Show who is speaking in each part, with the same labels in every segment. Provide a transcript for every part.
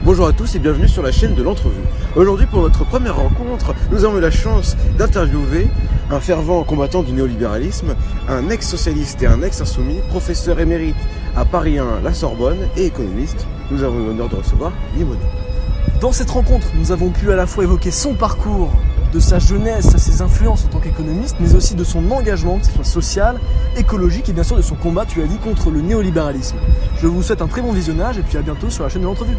Speaker 1: Bonjour à tous et bienvenue sur la chaîne de l'entrevue. Aujourd'hui, pour notre première rencontre, nous avons eu la chance d'interviewer un fervent combattant du néolibéralisme, un ex-socialiste et un ex-insoumis, professeur émérite à Paris 1, la Sorbonne et économiste. Nous avons eu l'honneur de recevoir Limoni.
Speaker 2: Dans cette rencontre, nous avons pu à la fois évoquer son parcours, de sa jeunesse à ses influences en tant qu'économiste, mais aussi de son engagement, que ce soit social, écologique et bien sûr de son combat, tu as dit, contre le néolibéralisme. Je vous souhaite un très bon visionnage et puis à bientôt sur la chaîne de l'entrevue.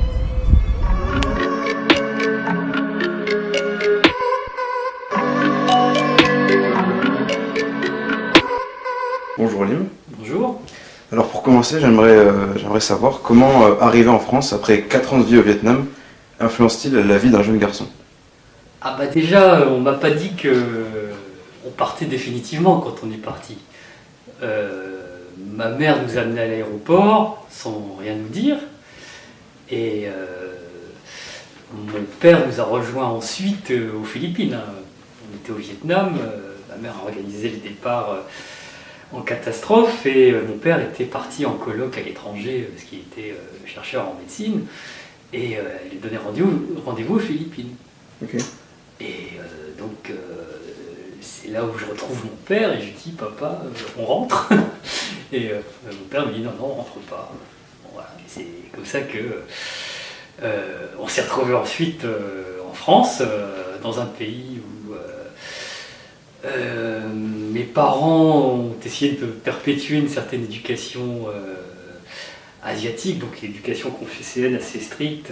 Speaker 1: Bonjour Lim.
Speaker 3: Bonjour.
Speaker 1: Alors pour commencer, j'aimerais savoir comment arriver en France après 4 ans de vie au Vietnam influence-t-il la vie d'un jeune garçon?
Speaker 3: Ah bah déjà, on m'a pas dit qu'on partait définitivement quand on est parti. Ma mère nous a amenés à l'aéroport sans rien nous dire. Et mon père nous a rejoints ensuite aux Philippines. On était au Vietnam, ma mère a organisé le départ en catastrophe et mon père était parti en colloque à l'étranger parce qu'il était chercheur en médecine et il donnait rendez-vous aux Philippines.
Speaker 1: Okay.
Speaker 3: Et donc c'est là où je retrouve mon père et je lui dis papa on rentre et mon père me dit non on rentre pas. Bon, voilà. C'est comme ça que on s'est retrouvé ensuite en France dans un pays où mes parents ont essayé de perpétuer une certaine éducation asiatique, donc l'éducation confucéenne assez stricte,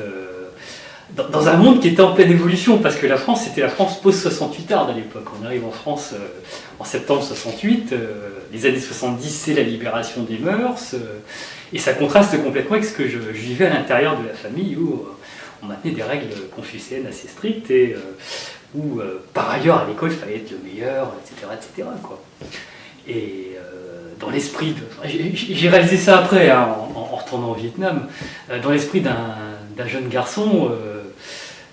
Speaker 3: dans un monde qui était en pleine évolution, parce que la France, c'était la France post-68 à l'époque. On arrive en France en septembre 68, les années 70, c'est la libération des mœurs, et ça contraste complètement avec ce que je vivais à l'intérieur de la famille, où on maintenait des règles confucéennes assez strictes, et où par ailleurs à l'école il fallait être le meilleur, etc. quoi. Et dans l'esprit j'ai réalisé ça après hein, en retournant au Vietnam, dans l'esprit d'un jeune garçon,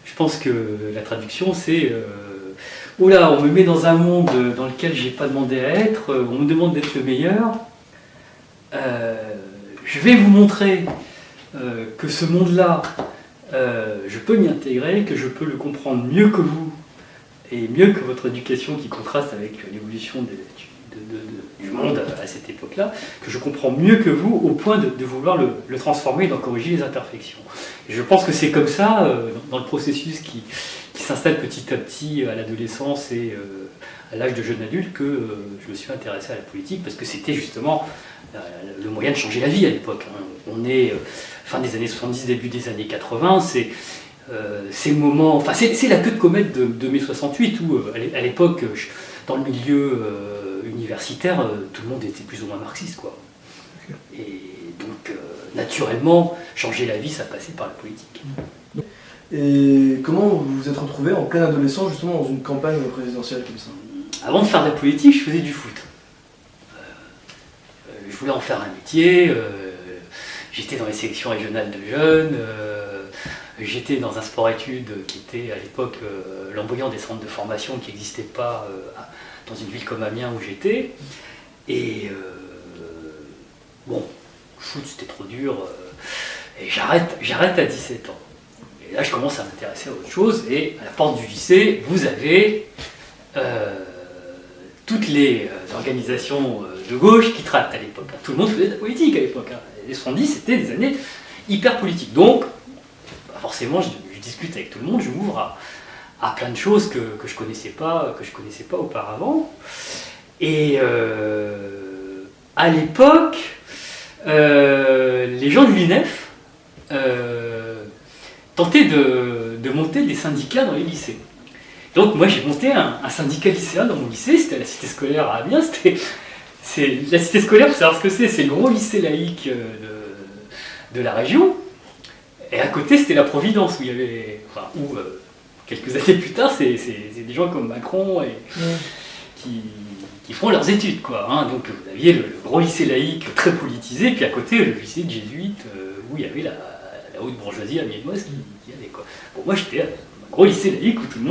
Speaker 3: je pense que la traduction c'est oh là, on me met dans un monde dans lequel j'ai pas demandé à être, on me demande d'être le meilleur, je vais vous montrer que ce monde-là, je peux m'y intégrer, que je peux le comprendre mieux que vous et mieux que votre éducation qui contraste avec l'évolution du monde à cette époque-là, que je comprends mieux que vous au point de vouloir le transformer et d'en corriger les imperfections. Et je pense que c'est comme ça, dans le processus qui s'installe petit à petit à l'adolescence et à l'âge de jeune adulte, que je me suis intéressé à la politique, parce que c'était justement le moyen de changer la vie à l'époque. On est fin des années 70, début des années 80, c'est le moment, enfin c'est la queue de comète de mai 68 où à l'époque dans le milieu universitaire tout le monde était plus ou moins marxiste quoi. Okay. Et donc naturellement changer la vie ça passait par la politique.
Speaker 2: Et comment vous vous êtes retrouvé en pleine adolescence justement dans une campagne présidentielle comme ça?
Speaker 3: Avant de faire de la politique je faisais du foot. Je voulais en faire un métier, j'étais dans les sélections régionales de jeunes. J'étais dans un sport-études qui était à l'époque l'embryon des centres de formation qui n'existait pas dans une ville comme Amiens où j'étais. Et bon, le foot c'était trop dur. Et j'arrête à 17 ans. Et là je commence à m'intéresser à autre chose. Et à la porte du lycée, vous avez toutes les organisations de gauche qui traitent à l'époque. Tout le monde faisait de la politique à l'époque. Les 70 c'était des années hyper politiques. Donc, forcément, je discute avec tout le monde, je m'ouvre à plein de choses que je connaissais pas auparavant. Et à l'époque, les gens de l'UNEF tentaient de monter des syndicats dans les lycées. Donc moi j'ai monté un syndicat lycéen dans mon lycée, c'était à la cité scolaire à Amiens, la cité scolaire, pour savoir ce que c'est le gros lycée laïque de la région. Et à côté, c'était la Providence, où il y avait, quelques années plus tard, c'est des gens comme Macron qui font leurs études, quoi. Hein. Donc vous aviez le gros lycée laïque très politisé, puis à côté le lycée de jésuites où il y avait la haute bourgeoisie amiénoise qui allait, quoi. Bon, moi j'étais un gros lycée laïque où tout le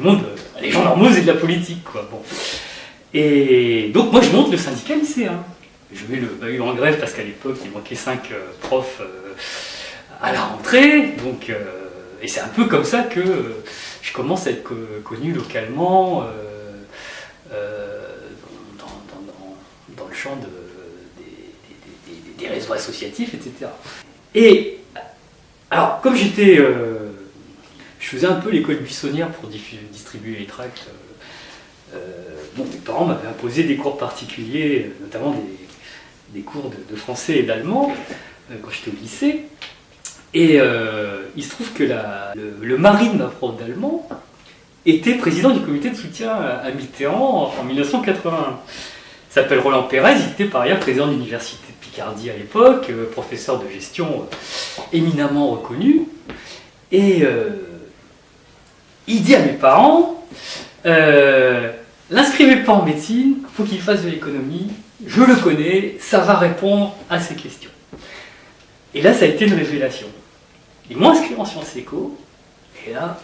Speaker 3: monde, les gens normaux faisaient de la politique, quoi. Bon. Et donc moi je monte le syndicat lycéen. Je mets le bahut en grève parce qu'à l'époque il manquait 5 profs à la rentrée, donc, et c'est un peu comme ça que je commence à être connu localement dans le champ des réseaux associatifs, etc. Et alors, comme j'étais, je faisais un peu l'école buissonnière pour distribuer les tracts. Bon, mes parents m'avaient imposé des cours particuliers, notamment des cours de français et d'allemand quand j'étais au lycée. Et il se trouve que le mari de ma prof d'allemand était président du comité de soutien à Mitterrand en 1981. Il s'appelle Roland Pérez, il était par ailleurs président de l'université de Picardie à l'époque, professeur de gestion éminemment reconnu. Et il dit à mes parents, l'inscrivez pas en médecine, il faut qu'il fasse de l'économie, je le connais, ça va répondre à ses questions. Et là, ça a été une révélation. Ils m'ont inscrit en Sciences Éco, et là,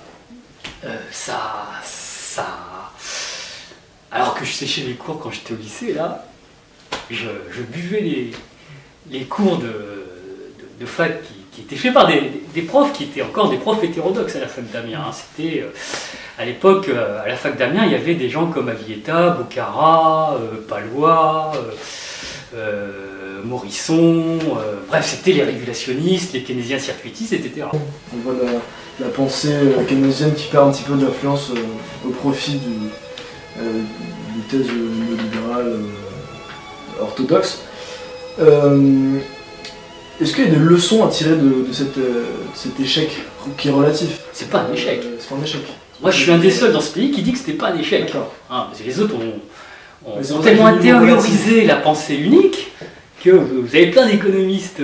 Speaker 3: alors que je séchais les cours quand j'étais au lycée, là, je buvais les cours de fac qui étaient faits par des profs qui étaient encore des profs hétérodoxes à la fac d'Amiens. Hein. C'était, à l'époque, à la fac d'Amiens, il y avait des gens comme Avietta, Bocara, Palois, Morisson, bref, c'était les régulationnistes, les keynésiens circuitistes, etc.
Speaker 2: On voit la pensée keynésienne qui perd un petit peu d'influence au profit du thèse néolibérale orthodoxe. Est-ce qu'il y a des leçons à tirer de cet échec qui est relatif?
Speaker 3: C'est pas un échec.
Speaker 2: C'est pas un échec.
Speaker 3: Moi, je suis un des seuls dans ce pays qui dit que c'était pas un échec. Hein, parce que les autres ont tellement intériorisé la pensée unique que vous avez plein d'économistes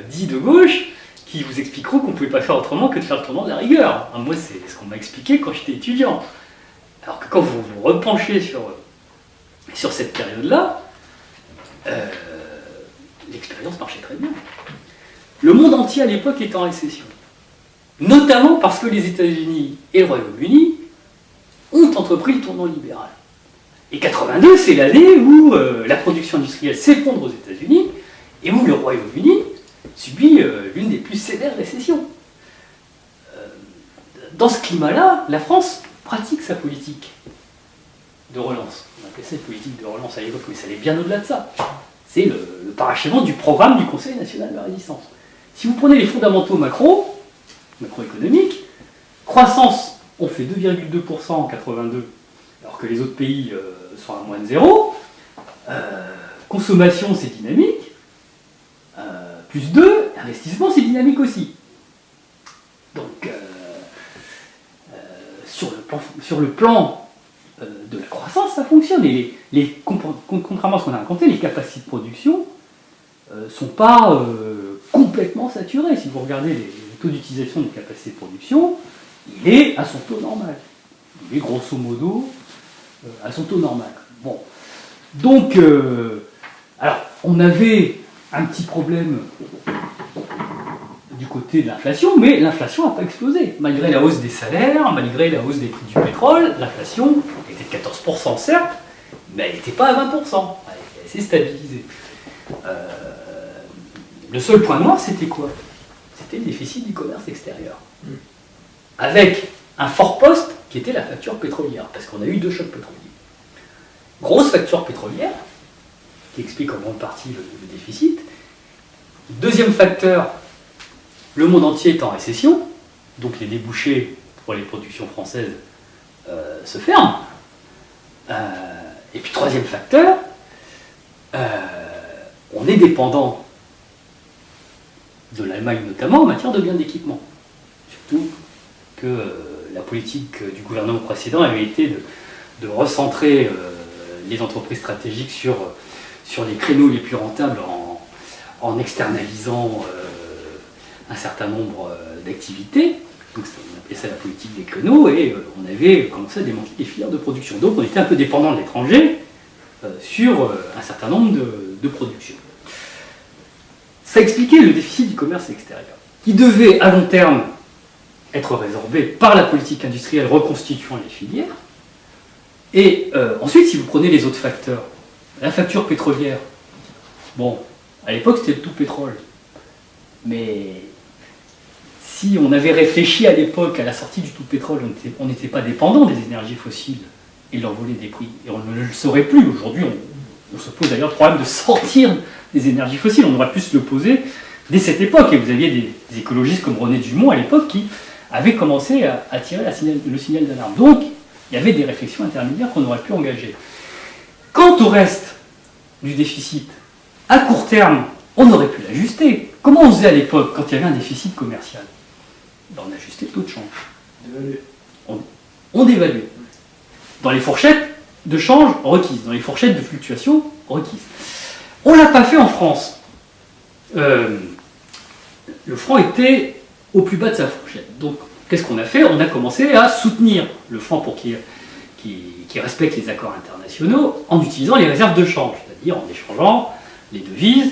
Speaker 3: dits de gauche qui vous expliqueront qu'on ne pouvait pas faire autrement que de faire le tournant de la rigueur. Hein, moi, c'est ce qu'on m'a expliqué quand j'étais étudiant. Alors que quand vous vous repenchez sur cette période-là, l'expérience marchait très bien. Le monde entier à l'époque était en récession. Notamment parce que les États-Unis et le Royaume-Uni ont entrepris le tournant libéral. Et 82, c'est l'année où la production industrielle s'effondre aux États-Unis et où le Royaume-Uni subit l'une des plus sévères récessions. Dans ce climat-là, la France pratique sa politique de relance. On appelait ça une politique de relance à l'époque, mais ça allait bien au-delà de ça. C'est le parachèvement du programme du Conseil national de la résistance. Si vous prenez les fondamentaux macroéconomiques, croissance, on fait 2,2% en 82, alors que les autres pays sont à moins de 0. Consommation, c'est dynamique. Plus 2, investissement, c'est dynamique aussi. Donc, sur le plan de la croissance, ça fonctionne. Et contrairement à ce qu'on a raconté, les capacités de production ne sont pas complètement saturées. Si vous regardez les taux d'utilisation des capacités de production, il est à son taux normal. Il est grosso modo à son taux normal. Bon. Donc, alors, on avait un petit problème du côté de l'inflation, mais l'inflation n'a pas explosé. Malgré la hausse des salaires, malgré la hausse des prix du pétrole, l'inflation était de 14% certes, mais elle n'était pas à 20%. Elle s'est stabilisée. Le seul point noir, c'était quoi? C'était le déficit du commerce extérieur. Avec un fort poste qui était la facture pétrolière, parce qu'on a eu 2 chocs pétroliers. Grosse facture pétrolière, qui explique en grande partie le déficit. Deuxième facteur, le monde entier est en récession, donc les débouchés pour les productions françaises se ferment. Et puis troisième facteur, on est dépendant de l'Allemagne notamment en matière de biens d'équipement. Surtout que la politique du gouvernement précédent avait été de recentrer les entreprises stratégiques sur les créneaux les plus rentables en externalisant un certain nombre d'activités. Donc on appelait ça la politique des créneaux et on avait commencé à démanteler les filières de production. Donc on était un peu dépendant de l'étranger sur un certain nombre de productions. Ça expliquait le déficit du commerce extérieur, qui devait à long terme être résorbé par la politique industrielle reconstituant les filières. Et ensuite, si vous prenez les autres facteurs, la facture pétrolière, bon, à l'époque c'était le tout pétrole, mais si on avait réfléchi à l'époque à la sortie du tout pétrole, on n'était pas dépendant des énergies fossiles et de l'envolée des prix. Et on ne le saurait plus. Aujourd'hui, on se pose d'ailleurs le problème de sortir des énergies fossiles. On aurait pu se le poser dès cette époque. Et vous aviez des écologistes comme René Dumont à l'époque qui avaient commencé à tirer le signal d'alarme. Donc, il y avait des réflexions intermédiaires qu'on aurait pu engager. Quant au reste du déficit, à court terme, on aurait pu l'ajuster. Comment on faisait à l'époque quand il y avait un déficit commercial? Ben, on ajustait le taux de change. On dévaluait. Dans les fourchettes de change requises, dans les fourchettes de fluctuation requises. On ne l'a pas fait en France. Le franc était au plus bas de sa fourchette. Donc, qu'est-ce qu'on a fait? On a commencé à soutenir le franc pour qu'il respecte les accords internationaux en utilisant les réserves de change, c'est-à-dire en échangeant les devises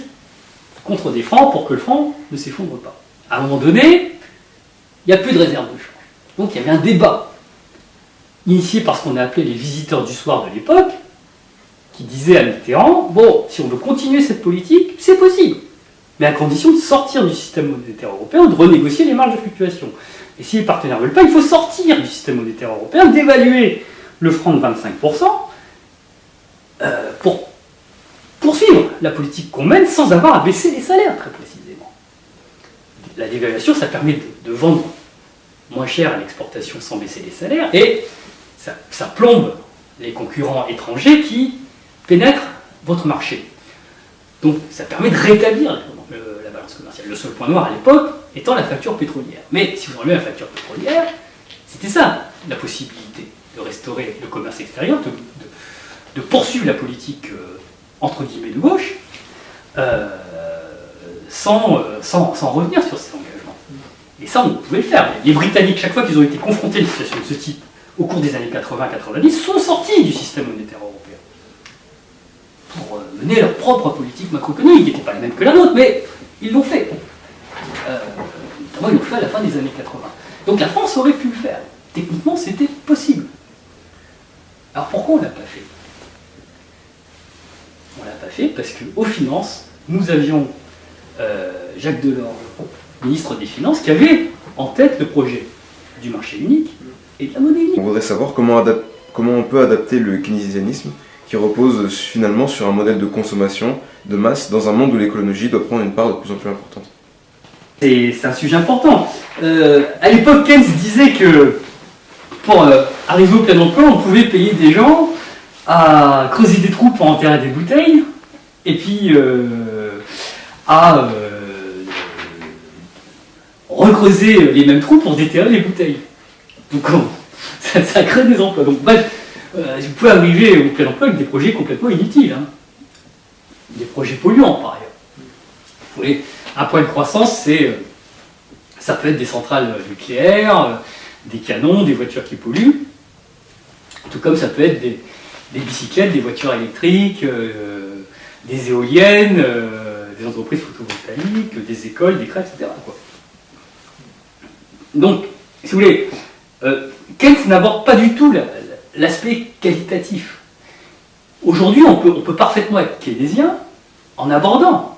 Speaker 3: contre des francs pour que le franc ne s'effondre pas. À un moment donné, il n'y a plus de réserve de change. Donc il y avait un débat initié par ce qu'on a appelé les visiteurs du soir de l'époque, qui disaient à Mitterrand, bon, si on veut continuer cette politique, c'est possible, mais à condition de sortir du système monétaire européen, de renégocier les marges de fluctuation. Et si les partenaires ne veulent pas, il faut sortir du système monétaire européen, d'évaluer le franc de 25% pour poursuivre la politique qu'on mène sans avoir à baisser les salaires, très précisément. La dévaluation, ça permet de vendre moins cher à l'exportation sans baisser les salaires, et ça plombe les concurrents étrangers qui pénètrent votre marché. Donc ça permet de rétablir la balance commerciale. Le seul point noir à l'époque étant la facture pétrolière. Mais si vous enlevez la facture pétrolière, c'était ça la possibilité de restaurer le commerce extérieur, de poursuivre la politique entre guillemets de gauche, sans revenir sur ces engagements. Et ça, on pouvait le faire. Les Britanniques, chaque fois qu'ils ont été confrontés à une situation de ce type, au cours des années 80-90, sont sortis du système monétaire européen pour mener leur propre politique macroéconomique, qui n'était pas la même que la nôtre, mais ils l'ont fait. Notamment, ils l'ont fait à la fin des années 80. Donc la France aurait pu le faire. Techniquement, c'était possible. Alors pourquoi on ne l'a pas fait? On ne l'a pas fait parce qu'aux finances, nous avions Jacques Delors, ministre des Finances, qui avait en tête le projet du marché unique et de la monnaie unique.
Speaker 1: On voudrait savoir comment on peut adapter le keynésianisme qui repose finalement sur un modèle de consommation de masse dans un monde où l'écologie doit prendre une part de plus en plus importante.
Speaker 3: C'est un sujet important. À l'époque, Keynes disait que pour arriver au plein emploi, on pouvait payer des gens à creuser des trous pour enterrer des bouteilles, et puis à recreuser les mêmes trous pour déterrer les bouteilles. Donc ça crée des emplois. Donc bref, vous pouvez arriver au plein emploi avec des projets complètement inutiles. Hein. Des projets polluants par ailleurs. Vous voyez, un point de croissance, ça peut être des centrales nucléaires, des canons, des voitures qui polluent, tout comme ça peut être des bicyclettes, des voitures électriques, des éoliennes, des entreprises photovoltaïques, des écoles, des crèches, etc. quoi. Donc, si vous voulez, Keynes n'aborde pas du tout l'aspect qualitatif. Aujourd'hui, on peut parfaitement être keynésien en abordant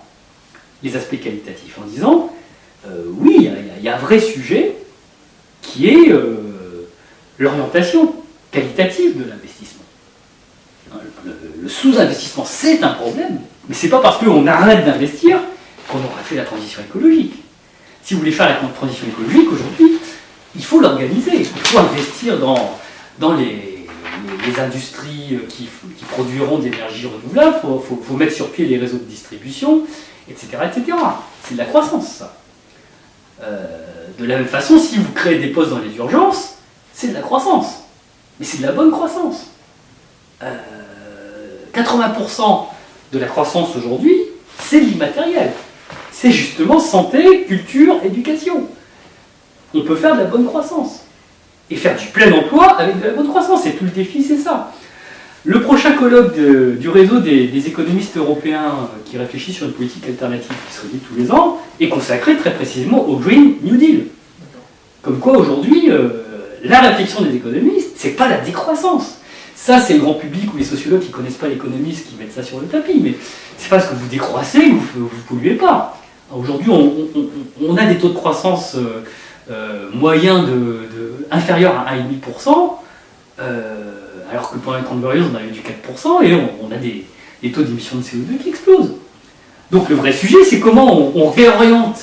Speaker 3: les aspects qualitatifs, en disant oui, il y a un vrai sujet qui est l'orientation qualitative de l'investissement. Le sous-investissement, c'est un problème, mais c'est pas parce qu'on arrête d'investir qu'on aura fait la transition écologique. Si vous voulez faire la transition écologique aujourd'hui, il faut l'organiser, il faut investir dans les industries qui produiront de l'énergie renouvelable, il faut mettre sur pied les réseaux de distribution, etc. etc. C'est de la croissance, ça. De la même façon, si vous créez des postes dans les urgences, c'est de la croissance. Mais c'est de la bonne croissance. 80% de la croissance aujourd'hui, c'est l'immatériel. C'est justement santé, culture, éducation. On peut faire de la bonne croissance. Et faire du plein emploi avec de la bonne croissance. Et tout le défi, c'est ça. Le prochain colloque du réseau des économistes européens qui réfléchissent sur une politique alternative qui se réunit tous les ans est consacré très précisément au Green New Deal. Comme quoi aujourd'hui, la réflexion des économistes, c'est pas la décroissance. Ça, c'est le grand public ou les sociologues qui ne connaissent pas l'économie qui mettent ça sur le tapis. Mais c'est parce que vous décroissez que vous ne polluez pas. Aujourd'hui, on a des taux de croissance moyen inférieur à 1,5%, alors que pendant les 30 glorieuses, on avait du 4%, et on a des taux d'émission de CO2 qui explosent. Donc le vrai sujet, c'est comment on réoriente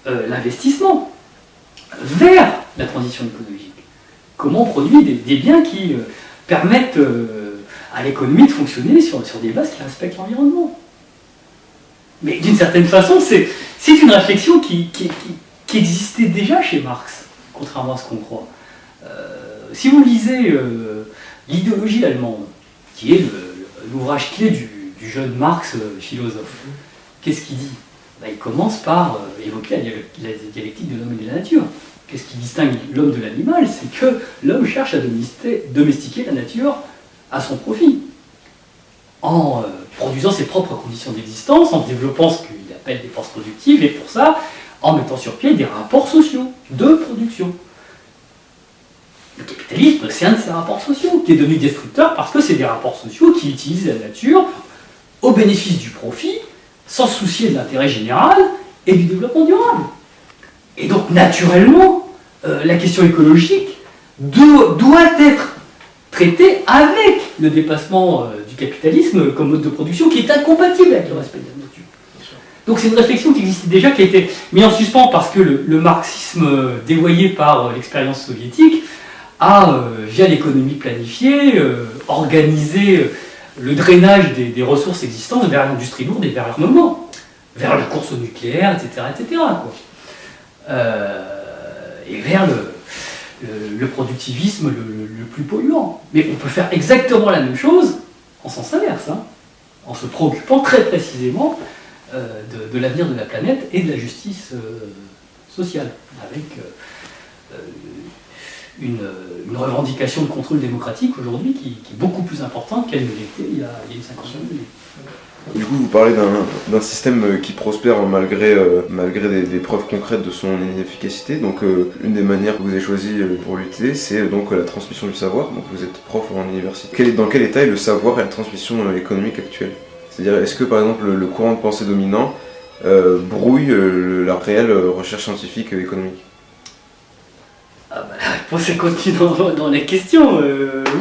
Speaker 3: l'investissement vers la transition écologique. Comment on produit des biens qui permettent à l'économie de fonctionner sur des bases qui respectent l'environnement. Mais d'une certaine façon, c'est une réflexion qui existait déjà chez Marx, contrairement à ce qu'on croit. Si vous lisez l'idéologie allemande, qui est l'ouvrage clé du jeune Marx, philosophe, qu'est-ce qu'il dit? Il commence par évoquer la dialectique de l'homme et de la nature. Qu'est-ce qui distingue l'homme de l'animal? C'est que l'homme cherche à domestiquer la nature à son profit, en produisant ses propres conditions d'existence, en développant ce qu'il appelle des forces productives, et pour ça, en mettant sur pied des rapports sociaux de production. Le capitalisme, c'est un de ces rapports sociaux qui est devenu destructeur parce que c'est des rapports sociaux qui utilisent la nature au bénéfice du profit, sans se soucier de l'intérêt général et du développement durable. Et donc, naturellement, la question écologique doit être traitée avec le dépassement du capitalisme comme mode de production qui est incompatible avec le respect de la nature. Donc c'est une réflexion qui existait déjà, qui a été mise en suspens parce que le marxisme dévoyé par l'expérience soviétique a, via l'économie planifiée, organisé le drainage des ressources existantes vers l'industrie lourde et vers l'armement, vers la course au nucléaire, etc. Et vers le productivisme le plus polluant. Mais on peut faire exactement la même chose en sens inverse, en se préoccupant très précisément de l'avenir de la planète et de la justice sociale, avec une revendication de contrôle démocratique aujourd'hui qui est beaucoup plus importante qu'elle ne l'était il y a une cinquantaine d'années.
Speaker 1: Du coup, vous parlez d'un système qui prospère malgré des preuves concrètes de son inefficacité. Donc, une des manières que vous avez choisies pour lutter, c'est donc la transmission du savoir. Donc, vous êtes prof en université. Dans quel état est le savoir et la transmission économique actuelle? C'est-à-dire, est-ce que par exemple le courant de pensée dominant brouille la réelle recherche scientifique économique?
Speaker 3: La réponse est contenue dans les questions.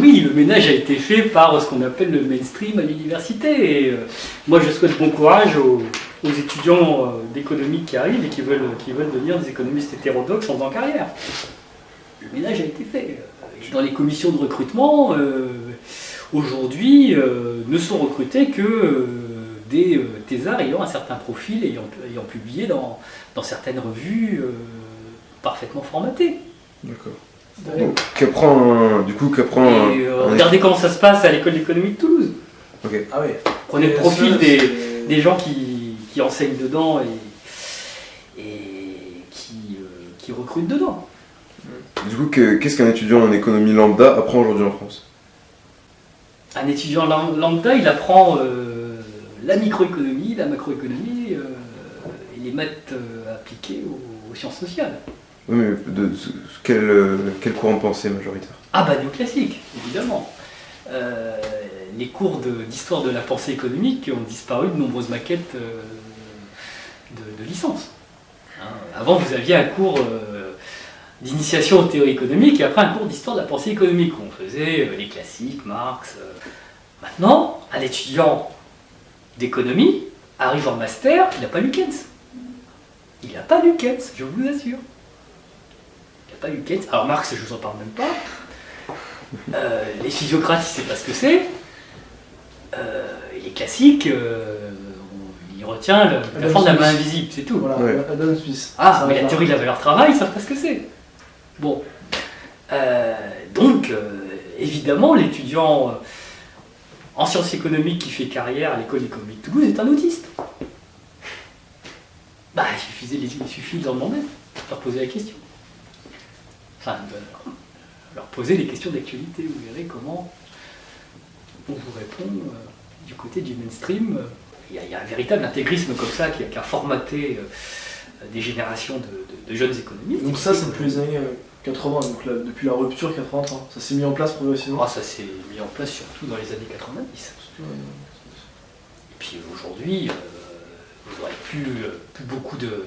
Speaker 3: Oui, le ménage a été fait par ce qu'on appelle le mainstream à l'université. Et moi, je souhaite bon courage aux étudiants d'économie qui arrivent et qui veulent devenir des économistes hétérodoxes en faisant carrière. Le ménage a été fait. Dans les commissions de recrutement, aujourd'hui, ne sont recrutés que des thésards ayant un certain profil, ayant publié dans certaines revues parfaitement formatées.
Speaker 1: D'accord. Donc,
Speaker 3: regardez comment ça se passe à l'école d'économie de Toulouse.
Speaker 1: Okay.
Speaker 2: Ah oui.
Speaker 3: Prenez le profil des gens qui enseignent dedans et qui recrutent dedans.
Speaker 1: Du coup, qu'est-ce qu'un étudiant en économie lambda apprend aujourd'hui en France?
Speaker 3: Un étudiant lambda, il apprend la microéconomie, la macroéconomie et les maths appliquées aux sciences sociales.
Speaker 1: Oui, mais quel courant de pensée majoritaire?
Speaker 3: Néoclassique, évidemment. Les cours d'histoire de la pensée économique ont disparu de nombreuses maquettes de licence. Avant, vous aviez un cours d'initiation aux théories économiques et après un cours d'histoire de la pensée économique où on faisait les classiques, Marx. Maintenant, un étudiant d'économie arrive en master, il n'a pas lu Keynes. Il n'a pas lu Keynes, je vous assure. Pas lu Keynes. Alors Marx, je vous en parle même pas. Les physiocrates, il ne sait pas ce que c'est. Les classiques, il retient la forme de la main invisible, c'est tout.
Speaker 2: Voilà,
Speaker 1: Ouais.
Speaker 2: Adam Smith.
Speaker 3: Mais la théorie de la valeur travail, ils ne savent pas ce que c'est. Bon. Donc, évidemment, l'étudiant en sciences économiques qui fait carrière à l'école d'économie de Toulouse est un autiste. Il suffit de leur demander, de leur poser la question. Enfin, leur poser les questions d'actualité. Vous verrez comment on vous répond du côté du mainstream. Il y a un véritable intégrisme comme ça qui a formaté des générations de jeunes économistes.
Speaker 2: Donc ça, c'est depuis les années 80, donc depuis la rupture 80 ans. Ça s'est mis en place progressivement.
Speaker 3: Ça s'est mis en place surtout dans les années 90. Et puis aujourd'hui, vous n'aurez plus beaucoup de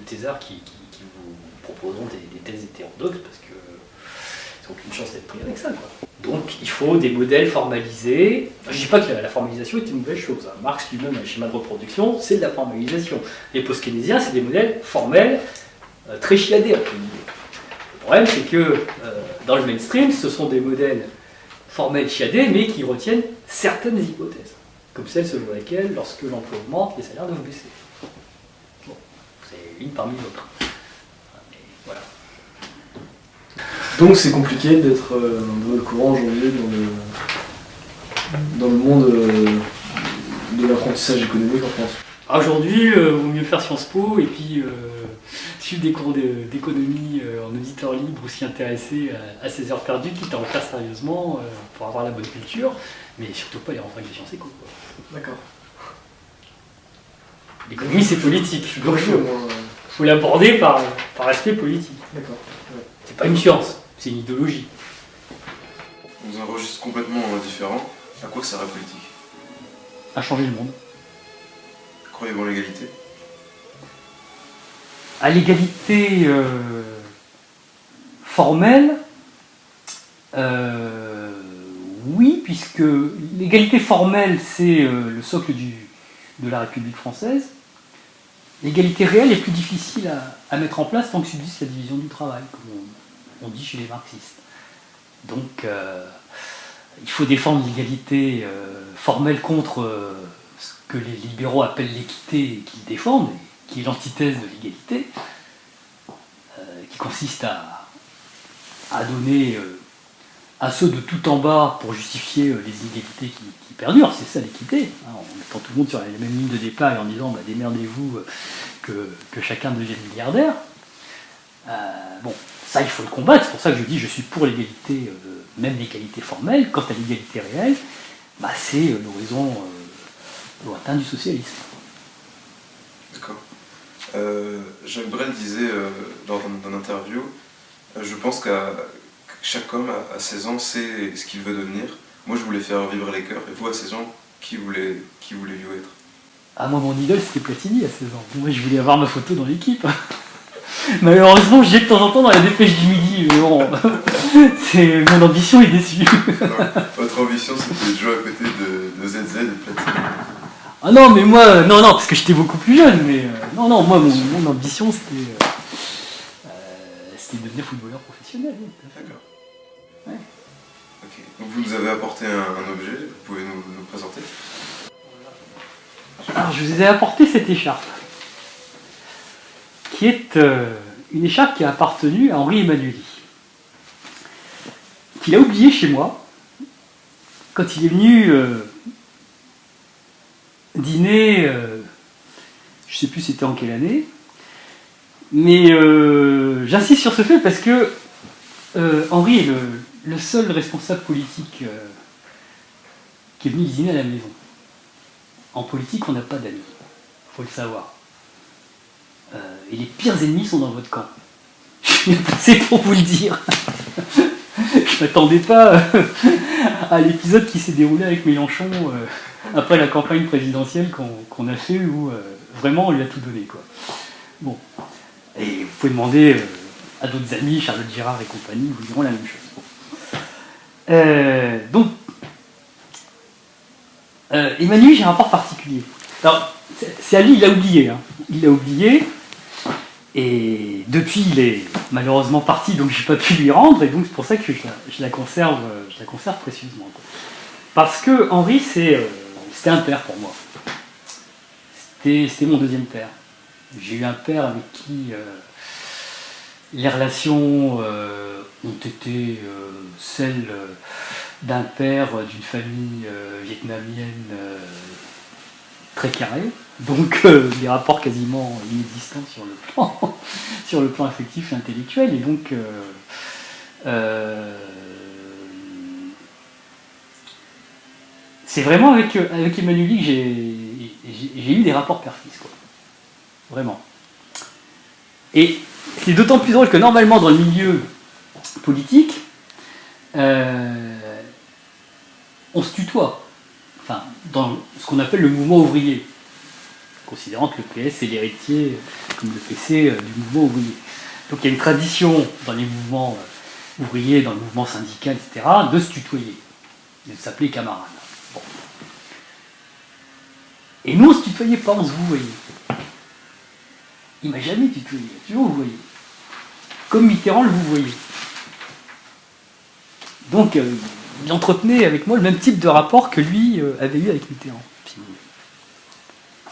Speaker 3: thésards qui vous proposons des thèses hétérodoxes parce que ils n'ont aucune chance d'être pris avec ça, quoi. Donc il faut des modèles formalisés. Je ne dis pas que la formalisation est une mauvaise chose. Marx lui-même, un schéma de reproduction, c'est de la formalisation. Les post-keynésiens, c'est des modèles formels très chiadés, entre guillemets. Le problème, c'est que dans le mainstream, ce sont des modèles formels chiadés, mais qui retiennent certaines hypothèses, comme celle selon laquelle, lorsque l'emploi augmente, les salaires doivent baisser. Bon, c'est une parmi d'autres. Mais voilà.
Speaker 2: Donc c'est compliqué d'être dans le courant aujourd'hui dans le monde de l'apprentissage économique en France.
Speaker 3: Aujourd'hui, il vaut mieux faire Sciences Po et puis suivre des cours d'économie en auditeur libre ou s'y intéresser à ses heures perdues, quitte à en faire sérieusement pour avoir la bonne culture, mais surtout pas les rentrer avec des sciences éco, quoi.
Speaker 2: D'accord.
Speaker 3: L'économie, c'est politique, donc il
Speaker 2: moi.
Speaker 3: faut l'aborder par aspect politique.
Speaker 2: D'accord. Ouais.
Speaker 3: C'est pas une science, c'est une idéologie.
Speaker 1: Dans un registre complètement différent, à quoi sert la politique?
Speaker 3: À changer le monde.
Speaker 1: Croyez-vous en l'égalité?
Speaker 3: À l'égalité formelle, oui, puisque l'égalité formelle, c'est le socle de la République française. L'égalité réelle est plus difficile à mettre en place tant que subsiste la division du travail, comme on dit chez les marxistes. Donc, il faut défendre l'égalité formelle contre ce que les libéraux appellent l'équité et qu'ils défendent, qui est l'antithèse de l'égalité, qui consiste à donner à ceux de tout en bas pour justifier les inégalités qui perdurent. C'est ça l'équité, hein, en mettant tout le monde sur la même ligne de départ et en disant bah, démerdez-vous que chacun devienne milliardaire. Bon, ça il faut le combattre, c'est pour ça que je dis je suis pour l'égalité, même l'égalité formelle. Quant à l'égalité réelle, bah, c'est l'horizon lointain du socialisme.
Speaker 1: D'accord. Jacques Brel disait lors d'une interview, je pense que chaque homme à 16 ans sait ce qu'il veut devenir. Moi je voulais faire vibrer les cœurs, et vous à 16 ans, qui voulez-vous être?
Speaker 3: Ah moi mon idole c'était Platini à 16 ans. Moi je voulais avoir ma photo dans l'équipe. Malheureusement j'y ai de temps en temps dans la dépêche du midi, mais bon, mon ambition est déçue.
Speaker 1: Alors, votre ambition c'était de jouer à côté de ZZ et de Platini.
Speaker 3: Ah non mais moi, non parce que j'étais beaucoup plus jeune, mais non moi mon ambition c'était de devenir footballeur professionnel. Oui,
Speaker 1: D'accord.
Speaker 3: Ouais.
Speaker 1: Ok. Donc vous nous avez apporté un objet, vous pouvez nous présenter?
Speaker 3: Alors je vous ai apporté cette écharpe, qui est une écharpe qui a appartenu à Henri Emmanuelli, qu'il a oublié chez moi quand il est venu dîner, je ne sais plus c'était en quelle année, mais j'insiste sur ce fait parce que Henri est le seul responsable politique qui est venu dîner à la maison. En politique, on n'a pas d'amis, il faut le savoir. Et les pires ennemis sont dans votre camp. C'est pour vous le dire. Je m'attendais pas à l'épisode qui s'est déroulé avec Mélenchon après la campagne présidentielle qu'on a fait où vraiment on lui a tout donné, quoi. Bon. Et vous pouvez demander à d'autres amis, Charlotte Girard et compagnie, ils vous diront la même chose. Donc, Emmanuel, j'ai un rapport particulier. Alors, c'est à lui, il l'a oublié. Hein. Il l'a oublié. Et depuis, il est malheureusement parti, donc je n'ai pas pu lui rendre. Et donc, c'est pour ça que je la conserve précieusement. Quoi. Parce que Henri, c'était un père pour moi. C'était mon deuxième père. J'ai eu un père avec qui les relations ont été celles d'un père d'une famille vietnamienne très carrée, donc des rapports quasiment inexistants sur le plan affectif et intellectuel, et donc c'est vraiment avec Emmanuel que j'ai eu des rapports père-fils, quoi. Vraiment. Et c'est d'autant plus drôle que normalement dans le milieu politique, on se tutoie. Enfin, dans ce qu'on appelle le mouvement ouvrier, considérant que le PS est l'héritier, comme le PC, du mouvement ouvrier. Donc il y a une tradition dans les mouvements ouvriers, dans le mouvement syndical, etc., de se tutoyer, de s'appeler camarade. Bon. Et nous, on ne se tutoyait pas, on se vouvoyait. Il m'a jamais tutoyé, il a toujours vouvoyé. Comme Mitterrand le vouvoyait. Donc, il entretenait avec moi le même type de rapport que lui avait eu avec Mitterrand. Puis,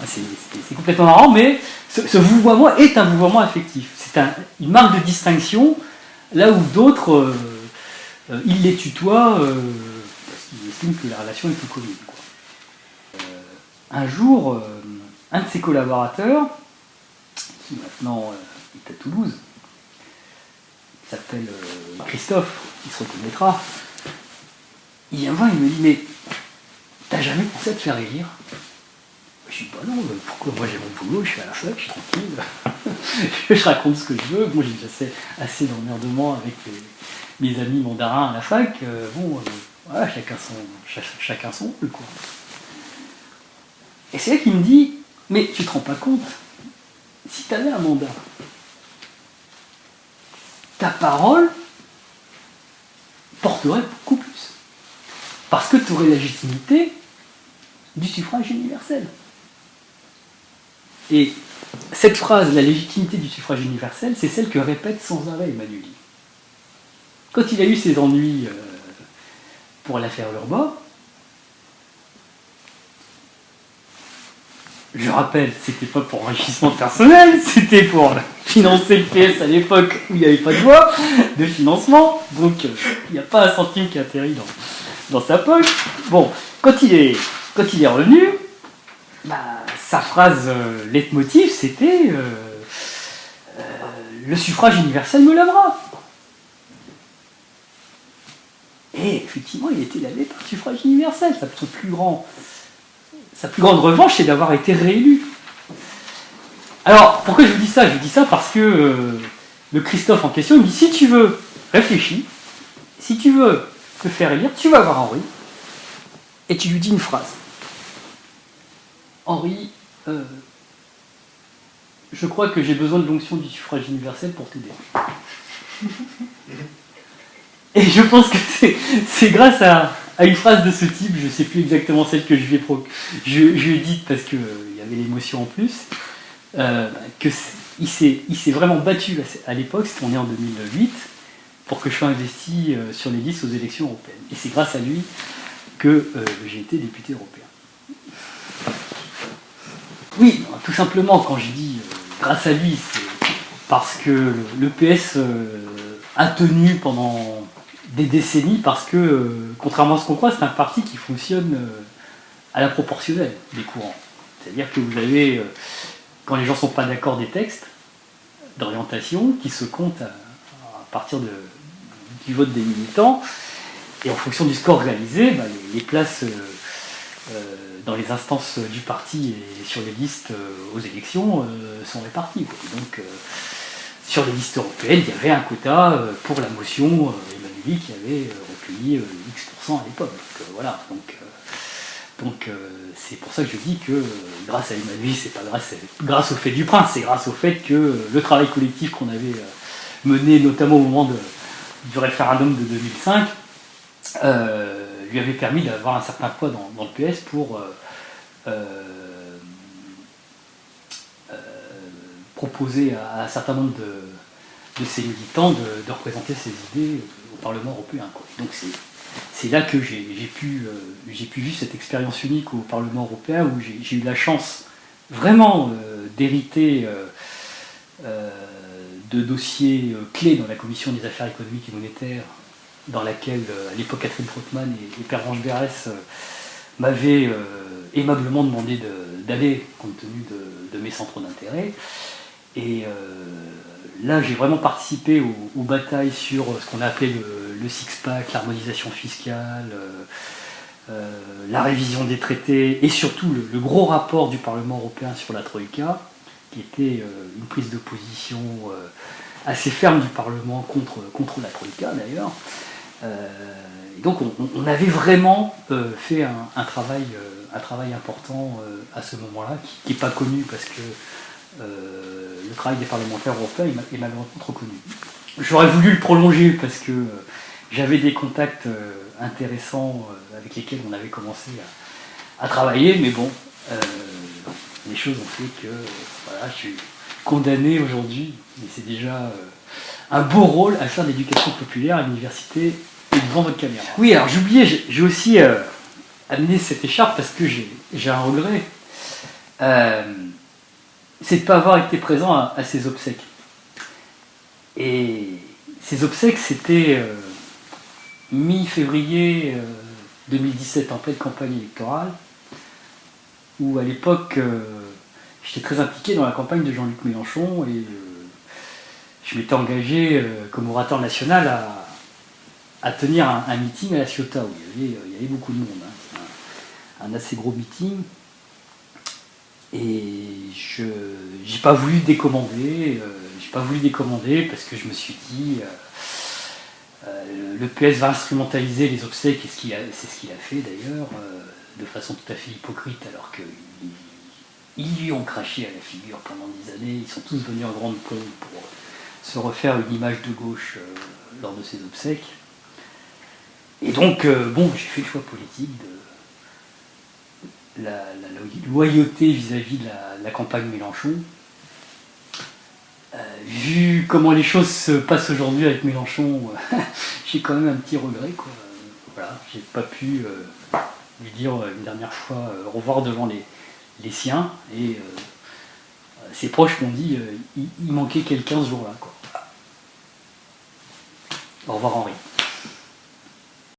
Speaker 3: c'est complètement marrant, mais ce vouvoiement est un vouvoiement affectif. C'est une marque de distinction, là où d'autres, ils les tutoient parce qu'ils estiment que la relation est plus commune. Un jour, un de ses collaborateurs, qui maintenant est à Toulouse, il s'appelle Christophe, il se reconnaîtra, il vient me voir, il me dit, mais t'as jamais pensé à te faire élire? Je dis, bah non, pourquoi? Moi j'ai mon boulot, je suis à la fac, je suis tranquille, je raconte ce que je veux, moi j'ai déjà assez d'emmerdement avec mes amis mandarins à la fac, voilà, chacun son rôle, quoi. Et c'est là qu'il me dit, mais tu te rends pas compte, si tu avais un mandat, ta parole porterait beaucoup plus. Parce que tu aurais la légitimité du suffrage universel. Et cette phrase, la légitimité du suffrage universel, c'est celle que répète sans arrêt Emmanuel. Quand il a eu ses ennuis pour l'affaire Lurba, je rappelle, c'était pas pour enrichissement personnel, c'était pour financer le PS à l'époque où il n'y avait pas de loi de financement, donc il n'y a pas un centime qui atterrit dans sa poche. Bon, quand il est revenu, sa phrase leitmotiv, c'était le suffrage universel me lavera. Et effectivement, il était lavé par le suffrage universel, sa plus grande revanche, c'est d'avoir été réélu. Alors, pourquoi je vous dis ça? Je vous dis ça parce que le Christophe en question, il me dit, si tu veux, réfléchis, si tu veux te faire élire, tu vas voir Henri, et tu lui dis une phrase. Henri, je crois que j'ai besoin de l'onction du suffrage universel pour t'aider. Et je pense que c'est grâce à une phrase de ce type, je ne sais plus exactement celle que je lui ai dite parce qu'il y avait l'émotion en plus, qu'il s'est vraiment battu à l'époque, on est en 2008, pour que je sois investi sur les listes aux élections européennes. Et c'est grâce à lui que j'ai été député européen. Oui, tout simplement, quand je dis grâce à lui, c'est parce que le PS a tenu pendant des décennies, parce que, contrairement à ce qu'on croit, c'est un parti qui fonctionne à la proportionnelle des courants. C'est-à-dire que vous avez, quand les gens ne sont pas d'accord des textes d'orientation, qui se comptent à partir du vote des militants, et en fonction du score réalisé, les places dans les instances du parti et sur les listes aux élections sont réparties. Donc, sur les listes européennes, il y avait un quota pour la motion Emmanuel qui avait recueilli X% à l'époque. Donc c'est pour ça que je dis que grâce à Emmanuel, c'est pas grâce au fait du prince, c'est grâce au fait que le travail collectif qu'on avait mené, notamment au moment du référendum de 2005, lui avait permis d'avoir un certain poids dans le PS pour proposer à un certain nombre de ses militants de représenter ses idées au Parlement européen. Donc c'est là que j'ai pu vivre cette expérience unique au Parlement européen, où j'ai eu la chance vraiment d'hériter de dossiers clés dans la Commission des affaires économiques et monétaires, dans laquelle à l'époque Catherine Trautmann et Pervenche Berès m'avaient aimablement demandé d'aller, compte tenu de mes centres d'intérêt. Et là, j'ai vraiment participé aux batailles sur ce qu'on a appelé le six-pack, l'harmonisation fiscale, la révision des traités, et surtout le gros rapport du Parlement européen sur la Troïka, qui était une prise de position assez ferme du Parlement contre la Troïka, d'ailleurs. Donc on avait vraiment fait un travail important à ce moment-là, qui n'est pas connu parce que le travail des parlementaires européens est malheureusement trop connu. J'aurais voulu le prolonger parce que j'avais des contacts intéressants avec lesquels on avait commencé à travailler, mais bon, les choses ont fait que voilà, je suis condamné aujourd'hui, mais c'est déjà un beau rôle à faire d'éducation populaire à l'université et devant votre caméra. Oui, alors j'oubliais, j'ai aussi amené cette écharpe parce que j'ai un regret, c'est de ne pas avoir été présent à ces obsèques. Et ces obsèques, c'était mi-février 2017, en pleine campagne électorale, où à l'époque, j'étais très impliqué dans la campagne de Jean-Luc Mélenchon et je m'étais engagé comme orateur national à tenir un meeting à La Ciotat, où il y avait beaucoup de monde. Hein. Un assez gros meeting. Et j'ai pas voulu décommander, parce que je me suis dit le PS va instrumentaliser les obsèques, et c'est ce qu'il a fait d'ailleurs, de façon tout à fait hypocrite, alors qu'ils lui ont craché à la figure pendant des années. Ils sont tous venus en grande pompe pour se refaire une image de gauche lors de ces obsèques. Et donc, bon, j'ai fait le choix politique de la loyauté vis-à-vis de la campagne Mélenchon. Vu comment les choses se passent aujourd'hui avec Mélenchon, j'ai quand même un petit regret, quoi. Voilà, j'ai pas pu lui dire une dernière fois au revoir devant les siens, et ses proches m'ont dit il manquait quelqu'un ce jour-là, quoi. Au revoir Henri.